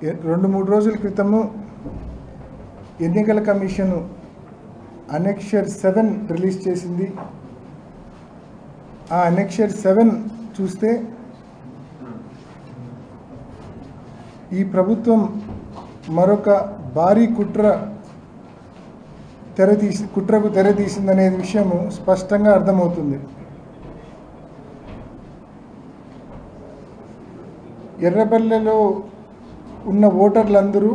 2-3 రోజుల క్రితము ఎన్నికల కమిషన్ అనెక్షర్ 7 రిలీజ్ చేసింది. ఆ అనెక్షర్ 7 చూస్తే ఈ ప్రభుత్వం మరొక భారీ కుట్రకు తెరతీసిందనే విషయము స్పష్టంగా అర్థమవుతుంది. ఎర్రపల్లెలో ఉన్న ఓటర్లందరూ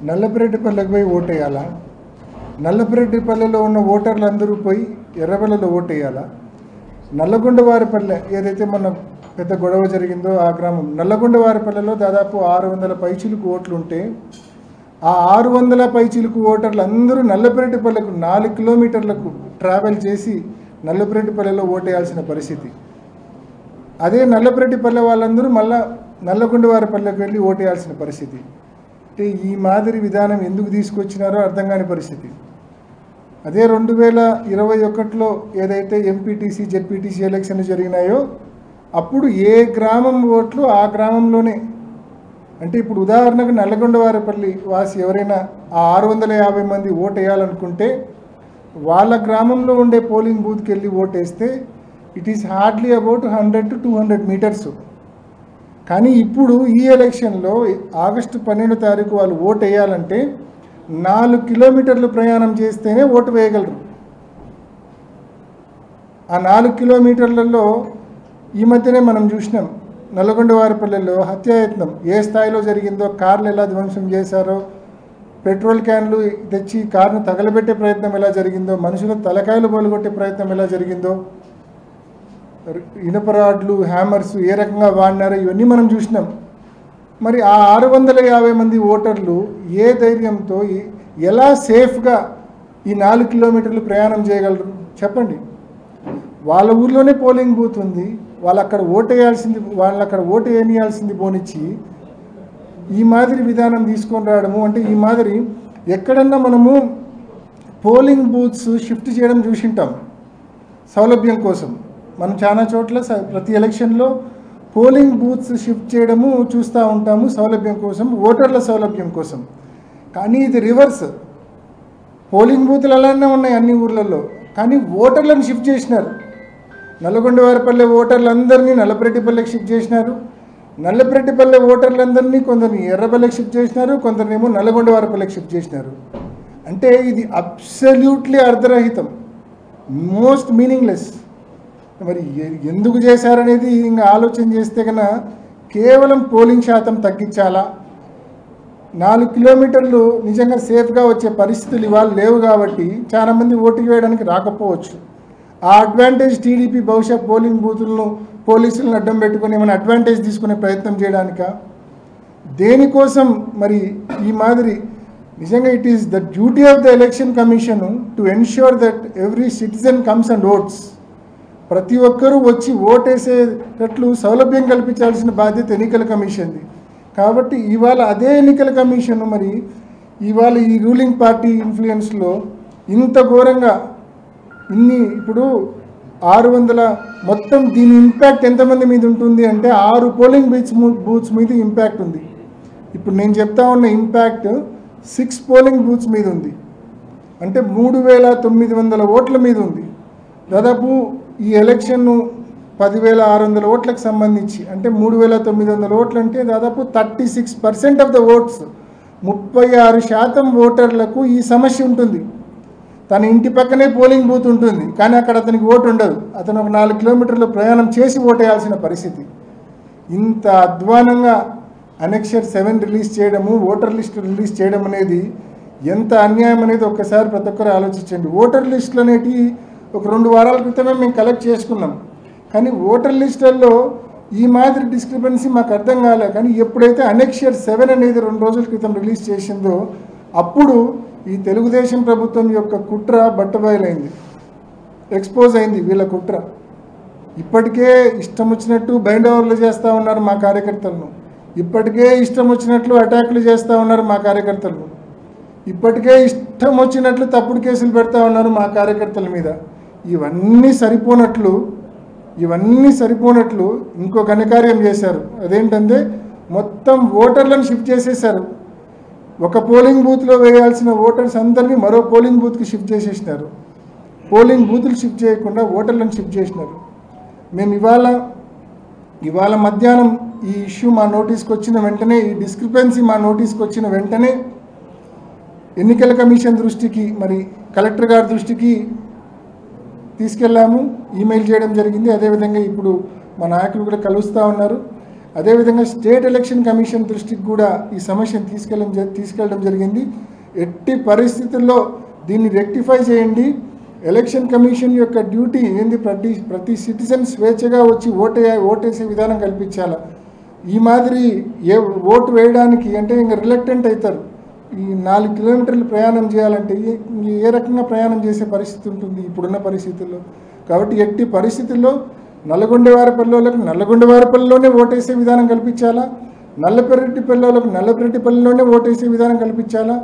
నల్లపురెడ్డిపల్లెకి పోయి ఓటేయాలా? నల్లపురెడ్డిపల్లెలో ఉన్న ఓటర్లందరూ పోయి ఎర్రపల్లెలో ఓటేయాలా? నల్లగొండవారిపల్లె ఏదైతే మన పెద్ద గొడవ జరిగిందో ఆ గ్రామం నల్లగొండవారిపల్లెలో దాదాపు 600 పైచిలుకు ఓట్లు ఉంటే ఆ 600 పైచిలుకు ఓటర్లు అందరూ నల్లపురెడ్డిపల్లెకు 4 కిలోమీటర్లకు ట్రావెల్ చేసి నల్లపురెడ్డిపల్లెలో ఓటేయాల్సిన పరిస్థితి. అదే నల్లపురెడ్డిపల్లె వాళ్ళందరూ మళ్ళా నల్లగొండవారిపల్లెకు వెళ్ళి ఓటేయాల్సిన పరిస్థితి. అంటే ఈ మాదిరి విధానం ఎందుకు తీసుకొచ్చినారో అర్థం కాని పరిస్థితి. అదే 2021లో ఏదైతే ఎంపీటీసీ జెడ్పీటీసీ ఎలక్షన్లు జరిగినాయో అప్పుడు ఏ గ్రామం ఓట్లు ఆ గ్రామంలోనే, అంటే ఇప్పుడు ఉదాహరణకు నల్లగొండవారిపల్లి వాసి ఎవరైనా ఆ 650 మంది ఓటు వేయాలనుకుంటే వాళ్ళ గ్రామంలో ఉండే పోలింగ్ బూత్కి వెళ్ళి ఓటేస్తే it is hardly about 100 to 200 metres. కానీ ఇప్పుడు ఈ ఎలక్షన్లో ఆగస్టు 12వ తారీఖు వాళ్ళు ఓటు వేయాలంటే 4 కిలోమీటర్లు ప్రయాణం చేస్తేనే ఓటు వేయగలరు. ఆ 4 కిలోమీటర్లలో ఈ మధ్యనే మనం చూసినాం నల్లగొండవారిపల్లెలో హత్యాయత్నం ఏ స్థాయిలో జరిగిందో, కార్లు ఎలా ధ్వంసం చేశారో, పెట్రోల్ క్యాన్లు తెచ్చి కార్ను తగలబెట్టే ప్రయత్నం ఎలా జరిగిందో, మనుషుల తలకాయలు బొలగొట్టే ప్రయత్నం ఎలా జరిగిందో, ఇనుపరాడ్లు హ్యామర్స్ ఏ రకంగా వాడినారో ఇవన్నీ మనం చూసినాం. మరి ఆ 650 మంది ఓటర్లు ఏ ధైర్యంతో ఎలా సేఫ్గా ఈ 4 కిలోమీటర్లు ప్రయాణం చేయగలరు చెప్పండి? వాళ్ళ ఊర్లోనే పోలింగ్ బూత్ ఉంది, వాళ్ళు అక్కడ ఓటు వేయాల్సింది పోనిచ్చి ఈ మాదిరి విధానం తీసుకొని రావడము. అంటే ఈ మాదిరి ఎక్కడన్నా మనము పోలింగ్ బూత్స్ షిఫ్ట్ చేయడం చూసింటాం సౌలభ్యం కోసం. మనం చాలా చోట్ల ప్రతి ఎలక్షన్లో పోలింగ్ బూత్స్ షిఫ్ట్ చేయడము చూస్తూ ఉంటాము సౌలభ్యం కోసం, ఓటర్ల సౌలభ్యం కోసం. కానీ ఇది రివర్స్. పోలింగ్ బూత్లు అలానే ఉన్నాయి అన్ని ఊర్లలో, కానీ ఓటర్లను షిఫ్ట్ చేసినారు. నల్లగొండవారిపల్లె ఓటర్లందరినీ నల్లపురెడ్డిపల్లెకి షిఫ్ట్ చేసినారు. నల్లపురెడ్డిపల్లె ఓటర్లందరినీ కొందరిని ఎర్రపల్లెకి షిఫ్ట్ చేసినారు, కొందరినేమో నల్లగొండవారిపల్లెకి షిఫ్ట్ చేసినారు. అంటే ఇది అబ్సల్యూట్లీ అర్ధరహితం, మోస్ట్ మీనింగ్లెస్. మరి ఎందుకు చేశారనేది ఇంకా ఆలోచన చేస్తే కన్నా కేవలం పోలింగ్ శాతం తగ్గించాలా, 4 కిలోమీటర్లు నిజంగా సేఫ్గా వచ్చే పరిస్థితులు ఇవాళ లేవు కాబట్టి చాలామంది ఓటు వేయడానికి రాకపోవచ్చు. ఆ అడ్వాంటేజ్ టీడీపీ బహుశా పోలింగ్ బూతులను పోలీసులను అడ్డం పెట్టుకుని ఏమైనా అడ్వాంటేజ్ తీసుకునే ప్రయత్నం చేయడానిక, దేనికోసం మరి ఈ మాదిరి? నిజంగా it is the duty of the election commission to ensure that every citizen comes and votes. ప్రతి ఒక్కరూ వచ్చి ఓటేసేటట్లు సౌలభ్యం కల్పించాల్సిన బాధ్యత ఎన్నికల కమిషన్ది. కాబట్టి ఇవాళ అదే ఎన్నికల కమిషన్ మరి ఇవాళ ఈ రూలింగ్ పార్టీ ఇన్ఫ్లుయెన్స్లో ఇంత ఘోరంగా ఇప్పుడు 600 మొత్తం దీని ఇంపాక్ట్ ఎంతమంది మీద ఉంటుంది అంటే 6 పోలింగ్ బూత్స్ మీద ఇంపాక్ట్ ఉంది. ఇప్పుడు నేను చెప్తా ఉన్న ఇంపాక్ట్ 6 పోలింగ్ బూత్స్ మీద ఉంది. అంటే 3900 ఓట్ల మీద ఉంది. దాదాపు ఈ ఎలక్షన్ 10,600 ఓట్లకు సంబంధించి అంటే 3,900 ఓట్లు అంటే దాదాపు 36% ఆఫ్ ద ఓట్స్, 36% ఓటర్లకు ఈ సమస్య ఉంటుంది. తన ఇంటి పక్కనే పోలింగ్ బూత్ ఉంటుంది కానీ అక్కడ అతనికి ఓటు ఉండదు, అతను ఒక 4 కిలోమీటర్లు ప్రయాణం చేసి ఓటేయాల్సిన పరిస్థితి. ఇంత అధ్వానంగా అనెక్షర్ 7 రిలీజ్ చేయడము, ఓటర్ లిస్టు రిలీజ్ చేయడం అనేది ఎంత అన్యాయం అనేది ఒక్కసారి ప్రతి ఒక్కరు ఆలోచించండి. ఓటర్ లిస్టులు అనేటివి ఒక 2 వారాల క్రితమే మేము కలెక్ట్ చేసుకున్నాం, కానీ ఓటర్ లిస్టుల్లో ఈ మాదిరి డిస్క్రిపెన్సీ మాకు అర్థం కాలే. కానీ ఎప్పుడైతే అనెక్షర్ 7 అనేది 2 రోజుల క్రితం రిలీజ్ చేసిందో అప్పుడు ఈ తెలుగుదేశం ప్రభుత్వం యొక్క కుట్ర బట్టబయలైంది, ఎక్స్పోజ్ అయింది వీళ్ళ కుట్ర. ఇప్పటికే ఇష్టం వచ్చినట్టు బైండ్ ఓవర్లు చేస్తూ ఉన్నారు మా కార్యకర్తలను, ఇప్పటికే ఇష్టం వచ్చినట్లు అటాక్లు చేస్తూ ఉన్నారు మా కార్యకర్తలను, ఇప్పటికే ఇష్టం వచ్చినట్లు తప్పుడు కేసులు పెడతా ఉన్నారు మా కార్యకర్తల మీద. ఇవన్నీ సరిపోనట్లు ఇంకో ఘనకార్యం చేశారు. అదేంటంటే మొత్తం ఓటర్లను షిఫ్ట్ చేసేసారు. ఒక పోలింగ్ బూత్లో వేయాల్సిన ఓటర్స్ అందరినీ మరో పోలింగ్ బూత్కి షిఫ్ట్ చేసేసినారు. పోలింగ్ బూతులు షిఫ్ట్ చేయకుండా ఓటర్లను షిఫ్ట్ చేసినారు. మేము ఇవాళ మధ్యాహ్నం ఈ ఇష్యూ మా నోటీస్కి వచ్చిన వెంటనే, ఈ డిస్క్రిపెన్సీ మా నోటీస్కి వచ్చిన వెంటనే ఎన్నికల కమిషన్ దృష్టికి, మరి కలెక్టర్ గారి దృష్టికి తీసుకెళ్ళాము, ఈమెయిల్ చేయడం జరిగింది. అదేవిధంగా ఇప్పుడు మా నాయకులు కూడా కలుస్తూ ఉన్నారు. అదేవిధంగా స్టేట్ ఎలక్షన్ కమిషన్ దృష్టికి కూడా ఈ సమస్యను తీసుకెళ్ళడం జరిగింది. ఎట్టి పరిస్థితుల్లో దీన్ని రెక్టిఫై చేయండి. ఎలక్షన్ కమిషన్ యొక్క డ్యూటీ ఏంది, ప్రతి సిటిజన్ స్వేచ్ఛగా వచ్చి ఓటేసే విధానం కల్పించాలి. ఈ మాదిరి ఓటు వేయడానికి అంటే ఇంకా రిలక్టెంట్ అవుతారు. ఈ 4 కిలోమీటర్లు ప్రయాణం చేయాలంటే ఏ రకంగా ప్రయాణం చేసే పరిస్థితి ఉంటుంది ఇప్పుడున్న పరిస్థితుల్లో. కాబట్టి ఎట్టి పరిస్థితుల్లో నల్లగొండవారిపల్లిలోనే ఓటేసే విధానం కల్పించాలా, నల్లపెరెడ్డిపల్లిలోనే ఓటేసే విధానం కల్పించాలా,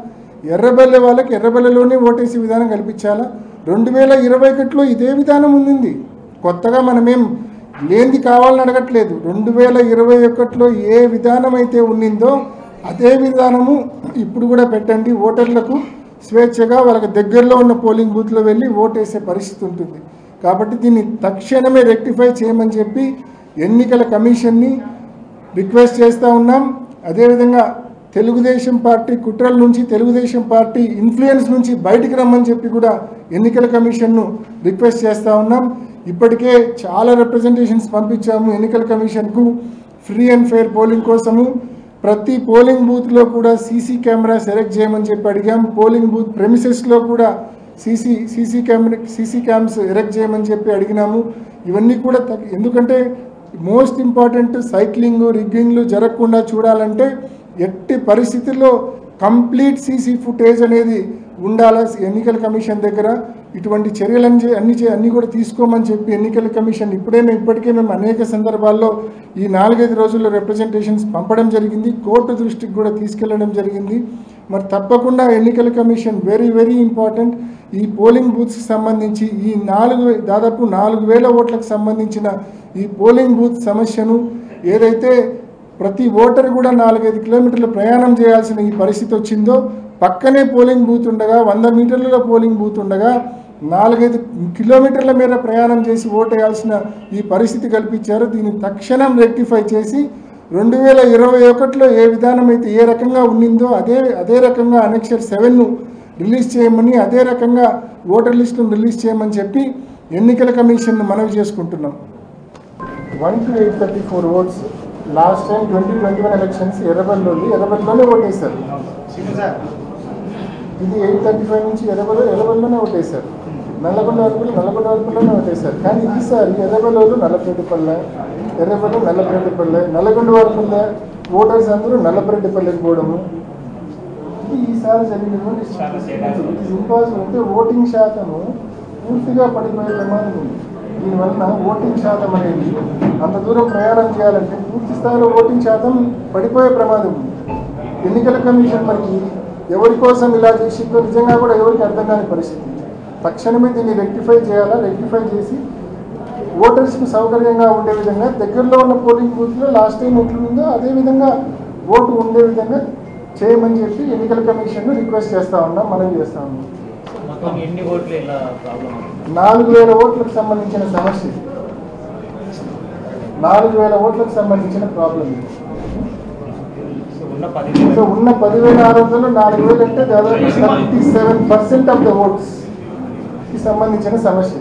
ఎర్రబెల్లె వాళ్ళకి ఎర్రబెల్లెలోనే ఓటేసే విధానం కల్పించాలా. 2021లో ఇదే విధానం ఉంది. కొత్తగా మనమేం లేనిది కావాలని అడగట్లేదు. 2021లో ఏ విధానం అయితే ఉన్నిందో అదే విధానము ఇప్పుడు కూడా పెట్టండి. ఓటర్లకు స్వేచ్ఛగా వాళ్ళకి దగ్గరలో ఉన్న పోలింగ్ బూత్లో వెళ్ళి ఓటేసే పరిస్థితి ఉంటుంది. కాబట్టి దీన్ని తక్షణమే రెక్టిఫై చేయమని చెప్పి ఎన్నికల కమిషన్ని రిక్వెస్ట్ చేస్తూ ఉన్నాం. అదేవిధంగా తెలుగుదేశం పార్టీ కుట్రల నుంచి, తెలుగుదేశం పార్టీ ఇన్ఫ్లుయెన్స్ నుంచి బయటికి రమ్మని చెప్పి కూడా ఎన్నికల కమిషన్ను రిక్వెస్ట్ చేస్తూ ఉన్నాం. ఇప్పటికే చాలా రిప్రజెంటేషన్స్ పంపించాము ఎన్నికల కమిషన్కు ఫ్రీ అండ్ ఫెయిర్ పోలింగ్ కోసము. ప్రతి పోలింగ్ బూత్లో కూడా సీసీ కెమెరా సెలెక్ట్ చేయమని చెప్పి అడిగాం. పోలింగ్ బూత్ ప్రెమిసెస్లో కూడా సీసీ క్యామ్స్ ఎరెక్ట్ చేయమని చెప్పి అడిగినాము. ఇవన్నీ కూడా ఎందుకంటే మోస్ట్ ఇంపార్టెంట్ సైక్లింగ్, రిగ్గింగ్లు జరగకుండా చూడాలంటే ఎట్టి పరిస్థితుల్లో కంప్లీట్ సీసీ ఫుటేజ్ అనేది ఉండాలి ఎన్నికల కమిషన్ దగ్గర. ఇటువంటి చర్యలు అన్నీ కూడా తీసుకోమని చెప్పి ఎన్నికల కమిషన్ ఇప్పటికే మేము అనేక సందర్భాల్లో ఈ 4-5 రోజుల్లో రిప్రజెంటేషన్స్ పంపడం జరిగింది. కోర్టు దృష్టికి కూడా తీసుకెళ్లడం జరిగింది. మరి తప్పకుండా ఎన్నికల కమిషన్ వెరీ వెరీ ఇంపార్టెంట్. ఈ పోలింగ్ బూత్స్కి సంబంధించి ఈ దాదాపు 4,000 ఓట్లకు సంబంధించిన ఈ పోలింగ్ బూత్ సమస్యను ఏదైతే ప్రతి ఓటర్ కూడా 4-5 కిలోమీటర్లు ప్రయాణం చేయాల్సిన ఈ పరిస్థితి వచ్చిందో, పక్కనే పోలింగ్ బూత్ ఉండగా 100 మీటర్లలో పోలింగ్ బూత్ ఉండగా 4-5 కిలోమీటర్ల మేర ప్రయాణం చేసి ఓటేయాల్సిన ఈ పరిస్థితి కల్పించారు. దీన్ని తక్షణం రెక్టిఫై చేసి 2021లో ఏ విధానం అయితే ఏ రకంగా ఉన్నిందో అదే రకంగా అనెక్షర్ 7ను రిలీజ్ చేయమని, అదే రకంగా ఓటర్ లిస్టును రిలీజ్ చేయమని చెప్పి ఎన్నికల కమిషన్ మనవి చేసుకుంటున్నాం. 1 to 834 votes last time 2021 elections ఎర్రబెల్లిలోనే ఓటేశారు. ఇది 835 నుంచి ఎర్రబెల్లిలోనే ఓటేశారు. నల్లగొండవారిపల్లిలోనే ఓటేశారు. కానీ ఈసారి ఎర్రబెల్లిలో నల్లపరెడ్డిపల్లె, నల్లగొండవారిపల్లె ఓటర్స్ అందరూ నల్లపరెడ్డిపల్లెకి పోవడము ఇది ఈసారి జరిగినటువంటి ఇంపాసిబుల్. అంటే ఓటింగ్ శాతము పూర్తిగా పడిపోయే ప్రమాదం ఉంది. దీనివల్ల ఓటింగ్ శాతం అనేది అంత దూరం ప్రయాణం చేయాలంటే పూర్తి స్థాయిలో ఓటింగ్ శాతం పడిపోయే ప్రమాదం ఉంది. ఎన్నికల కమిషన్ మరి ఎవరి కోసం ఇలా చేసిందో నిజంగా కూడా ఎవరికి అర్థం కాని పరిస్థితి. తక్షణమే దీన్ని రెక్టిఫై చేయాలా, రెక్టిఫై చేసి ఓటర్స్కి సౌకర్యంగా ఉండే విధంగా దగ్గరలో ఉన్న పోలింగ్ బూత్లో లాస్ట్ టైం ఎట్లుందో అదేవిధంగా ఓటు ఉండే విధంగా చేయమని చెప్పి ఎన్నికల కమిషన్ రిక్వెస్ట్ చేస్తూ ఉన్నాం, మనం చేస్తూ ఉన్నాం. 4,000 ఓట్లకు సంబంధించిన సమస్య, 4,000 ఓట్లకు సంబంధించిన ప్రాబ్లం. సో ఉన్న 10,600 4,000 అంటే దాదాపు 37% ఆఫ్ ద ఓట్స్ కి సంబంధించిన సమస్య.